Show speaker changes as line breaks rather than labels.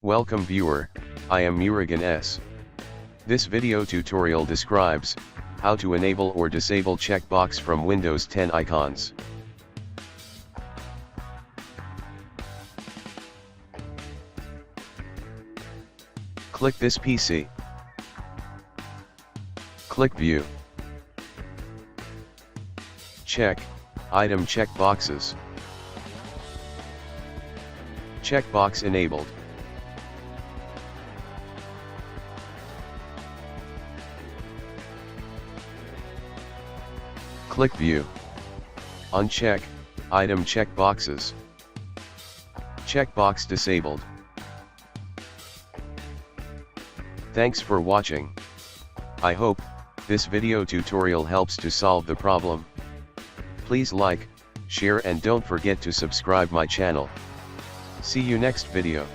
Welcome viewer, I am Murugan S. This video tutorial describes how to enable or disable checkbox from Windows 10 icons. Click this PC. Click View. Check Item checkboxes. Checkbox enabled. Click View. Uncheck Item checkboxes. Checkbox disabled. Thanks for watching. I hope this video tutorial helps to solve the problem. Please like, share and don't forget to subscribe my channel. See you next video.